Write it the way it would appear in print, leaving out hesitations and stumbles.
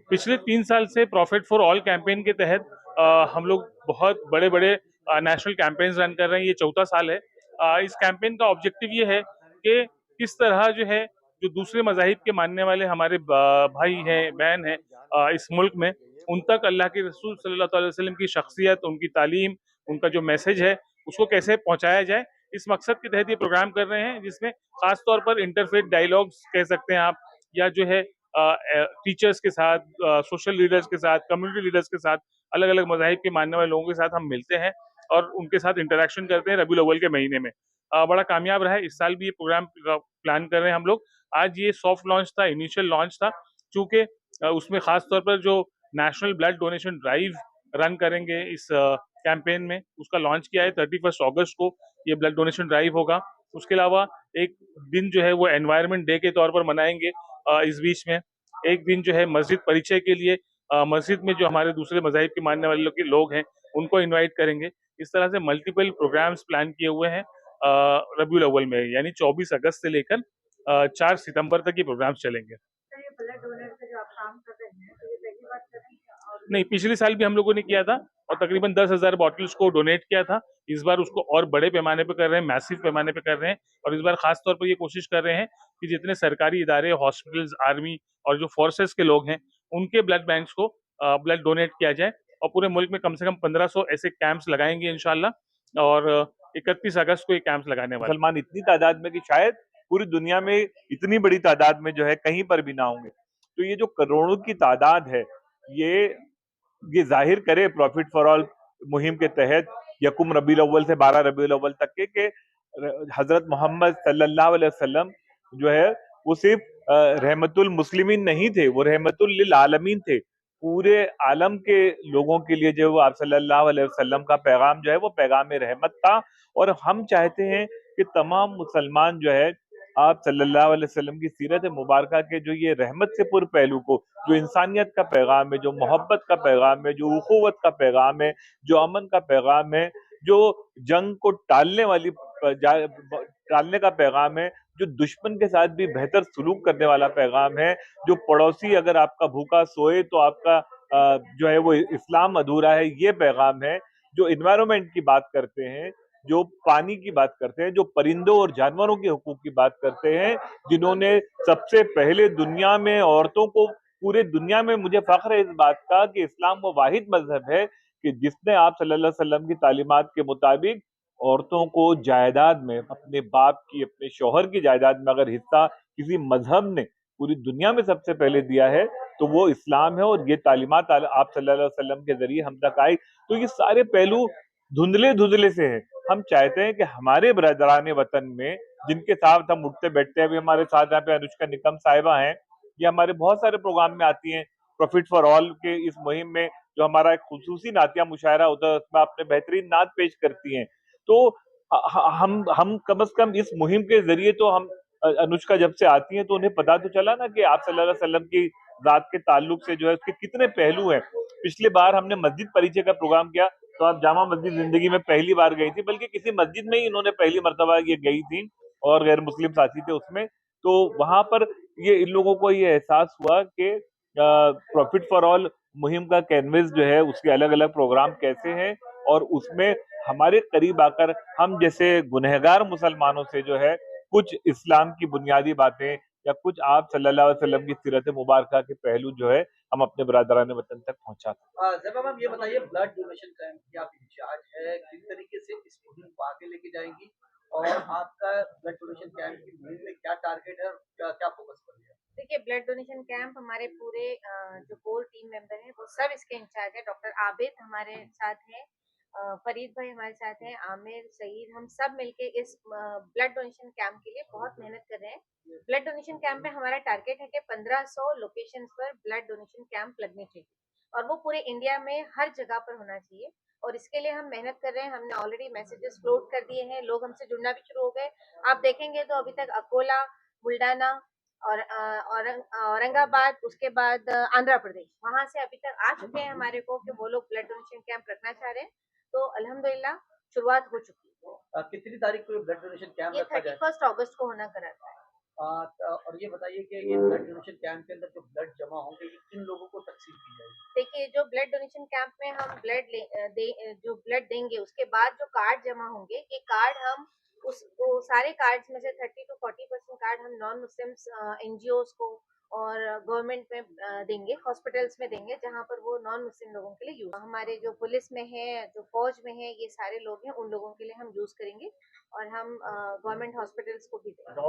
पिछले 3 साल से प्रॉफिट फॉर ऑल कैंपेन के तहत हम लोग बहुत बड़े बड़े नेशनल कैंपेन्स रन कर रहे हैं। ये चौथा साल है। इस कैंपेन का ऑब्जेक्टिव ये है कि किस तरह जो है, जो दूसरे मज़ाहिब के मानने वाले हमारे भाई हैं, बहन हैं इस मुल्क में, उन तक अल्लाह के रसूल सल्लल्लाहु अलैहि वसल्लम की शख्सियत, उनकी तालीम, उनका जो मैसेज है, उसको कैसे पहुंचाया जाए। इस मकसद के तहत ये प्रोग्राम कर रहे हैं, जिसमें खास तौर पर इंटरफेथ डायलॉग्स कह सकते हैं आप, या जो है टीचर्स के साथ, सोशल लीडर्स के साथ, कम्युनिटी लीडर्स के साथ, अलग अलग मज़ाहिब के मानने वाले लोगों के साथ हम मिलते हैं और उनके साथ इंटरेक्शन करते हैं रबीउल अव्वल के महीने में। बड़ा कामयाब रहा है। इस साल भी ये प्रोग्राम प्लान कर रहे हैं हम लोग। आज ये सॉफ्ट लॉन्च था, इनिशियल लॉन्च था, चूंकि उसमें खास तौर पर जो national blood donation drive run करेंगे इस कैंपेन में, उसका लॉन्च किया है। 31 अगस्त को ये ब्लड डोनेशन ड्राइव होगा। उसके अलावा एक दिन जो है वो एनवायरनमेंट डे के तौर पर मनाएंगे। इस बीच में एक दिन जो है मस्जिद परिचय के लिए, मस्जिद में जो हमारे दूसरे मज़ाहिब के मानने वाले लोग हैं, उनको इनवाइट करेंगे। इस तरह से मल्टीपल प्रोग्राम्स प्लान किए हुए हैं रबीउल अव्वल में, यानी 24 अगस्त से लेकर 4 सितंबर तक ये प्रोग्राम्स चलेंगे। ब्लड डोनर से जो आप काम कर रहे हैं, तो ये पहली बार कर रहे हैं और नहीं, पिछले साल भी हम लोगों ने किया था और तकरीबन 10,000 बॉटल्स को डोनेट किया था। इस बार उसको और बड़े पैमाने पे कर रहे हैं, मैसिव पैमाने पे कर रहे हैं। और इस बार खास तौर पर ये कोशिश कर रहे हैं कि जितने सरकारी इदारे, हॉस्पिटल्स, आर्मी और जो फोर्सेस के लोग हैं, उनके ब्लड बैंक्स को ब्लड डोनेट किया जाए। और पूरे मुल्क में कम से कम 1500 ऐसे कैंप्स लगाएंगे इंशाल्लाह। और 31 अगस्त को ये कैंप्स लगाने वाले। मुसलमान इतनी तादाद में कि शायद पूरी दुनिया में इतनी बड़ी तादाद में जो है कहीं पर भी ना होंगे। तो ये जो करोड़ों की तादाद है, ये जाहिर करे प्रॉफिट फॉर ऑल मुहिम के तहत यकुम रबीउल अव्वल से 12 रबीउल अव्वल तक के हजरत मोहम्मद सल्लल्लाहु अलैहि वसल्लम जो है वो सिर्फ रहमतुल मुस्लिमीन नहीं थे, वो रहमतुल लिल आलमीन थे। पूरे आलम के लोगों के लिए जो वो आप सल्लल्लाहु अलैहि वसल्लम का पैगाम जो है वो पैगाम रहमत था। और हम चाहते हैं कि तमाम मुसलमान जो है आप सल्लल्लाहु अलैहि वसल्लम की सीरत मुबारक के जो ये रहमत से पुर पहलू को, जो इंसानियत का पैगाम है, जो मोहब्बत का पैगाम है, जो उखुवत का पैगाम है, जो अमन का पैगाम है, जो जंग को टालने का पैगाम है, जो दुश्मन के साथ भी बेहतर सुलूक करने वाला पैगाम है, जो पड़ोसी अगर आपका भूखा सोए तो आपका जो है वो इस्लाम अधूरा है, ये पैगाम है। जो इन्वायरमेंट की बात करते हैं, जो पानी की बात करते हैं, जो परिंदों और जानवरों के हुकूक की बात करते हैं, जिन्होंने सबसे पहले दुनिया में औरतों को, पूरे दुनिया में मुझे फख्र है इस बात का कि इस्लाम वो वाहिद मजहब है कि जिसने आप सल्लल्लाहु अलैहि वसल्लम की तालीमात के मुताबिक औरतों को जायदाद में, अपने बाप की, अपने शौहर की जायदाद में अगर हिस्सा किसी मजहब ने पूरी दुनिया में सबसे पहले दिया है तो वो इस्लाम है। और ये तालीमात आप सल्लल्लाहु अलैहि वसल्लम के जरिए हम तक आई। तो ये सारे पहलू धुंधले धुंधले से हैं। हम चाहते हैं कि हमारे बरदरान वतन में जिनके साथ हम उठते बैठते हैं, अभी हमारे साथ यहाँ पे अनुष्का निकम साहिबा हैं, ये हमारे बहुत सारे प्रोग्राम में आती हैं। प्रॉफिट फॉर ऑल के इस मुहिम में जो हमारा एक खुसूसी नातिया मुशायरा होता है उसमें आपने बेहतरीन नात पेश करती हैं। तो हम कम से कम इस मुहिम के जरिए तो हम, अनुष्का जब से आती हैं तो उन्हें पता तो चला ना कि आप सल्लल्लाहु अलैहि वसल्लम की जात के ताल्लुक से जो है उसके कितने पहलू हैं। पिछली बार हमने मस्जिद परिचय का प्रोग्राम किया तो आप जामा मस्जिद जिंदगी में पहली बार गई थी, बल्कि किसी मस्जिद में ही इन्होंने पहली मर्तबा ये गई थी और गैर मुस्लिम साथी थे उसमें। तो वहां पर ये इन लोगों को ये एहसास हुआ कि प्रॉफिट फॉर ऑल मुहिम का कैनवस जो है उसके अलग अलग प्रोग्राम कैसे हैं और उसमें हमारे करीब आकर हम जैसे गुनहगार मुसलमानों से जो है कुछ इस्लाम की बुनियादी बातें या कुछ आप सल्लल्लाहु अलैहि वसल्लम की सीरत मुबारक के पहलू जो है हम अपने बरादरान वतन तक पहुंचाते हैं। जब आप ये बताइए, ब्लड डोनेशन कैंप की आप इंचार्ज है, किस तरीके से इस मुहिम को आगे लेके जाएंगी और आपका ब्लड डोनेशन कैंप की मुहिम में क्या टारगेट है और क्या क्या फोकस कर रही है? देखिए, ब्लड डोनेशन कैंप हमारे पूरे जो कोर टीम मेंबर हैं वो सब इसके इंचार्ज है। डॉक्टर आबिद हमारे साथ हैं, फरीद भाई हमारे साथ हैं, आमिर, सईद, हम सब मिलके इस ब्लड डोनेशन कैंप के लिए बहुत मेहनत कर रहे हैं। ब्लड डोनेशन कैंप में हमारा टारगेट है कि 1500 लोकेशंस पर ब्लड डोनेशन कैंप लगने चाहिए और वो पूरे इंडिया में हर जगह पर होना चाहिए। और इसके लिए हम मेहनत कर रहे हैं। हमने ऑलरेडी मैसेजेस फ्लोट कर दिए हैं, लोग हमसे जुड़ना भी शुरू हो गए। आप देखेंगे तो अभी तक अकोला, बुल्डाना और औरंगाबाद, उसके बाद आंध्र प्रदेश, वहां से अभी तक आ चुके हैं हमारे को कि वो लोग ब्लड डोनेशन कैंप रखना चाह रहे हैं। तो अल्हम्दुलिल्लाह शुरुआत हो चुकी है। कितनी तारीख को ब्लड डोनेशन कैंप ये रखा जाए? 31 अगस्त को होना कराता है। और ये बताइए कि इस ब्लड डोनेशन कैंप के अंदर जो ब्लड जमा होंगे ये किन लोगों को तकसीम की जाएगी? देखिए, जो ब्लड डोनेशन कैंप में हम जो ब्लड देंगे, उसके बाद जो कार्ड जमा होंगे, ये कार्ड हम उस वो सारे कार्ड्स में से 30 टू 40% कार्ड हम नॉन मुस्लिम्स एनजीओज को और गवर्नमेंट में देंगे, हॉस्पिटल्स में देंगे, जहाँ पर वो नॉन मुस्लिम लोगों के लिए यूज। हमारे जो पुलिस में है, जो फौज में है, ये सारे लोग हैं, उन लोगों के लिए हम यूज करेंगे और हम गवर्नमेंट हॉस्पिटल्स को भी देंगे।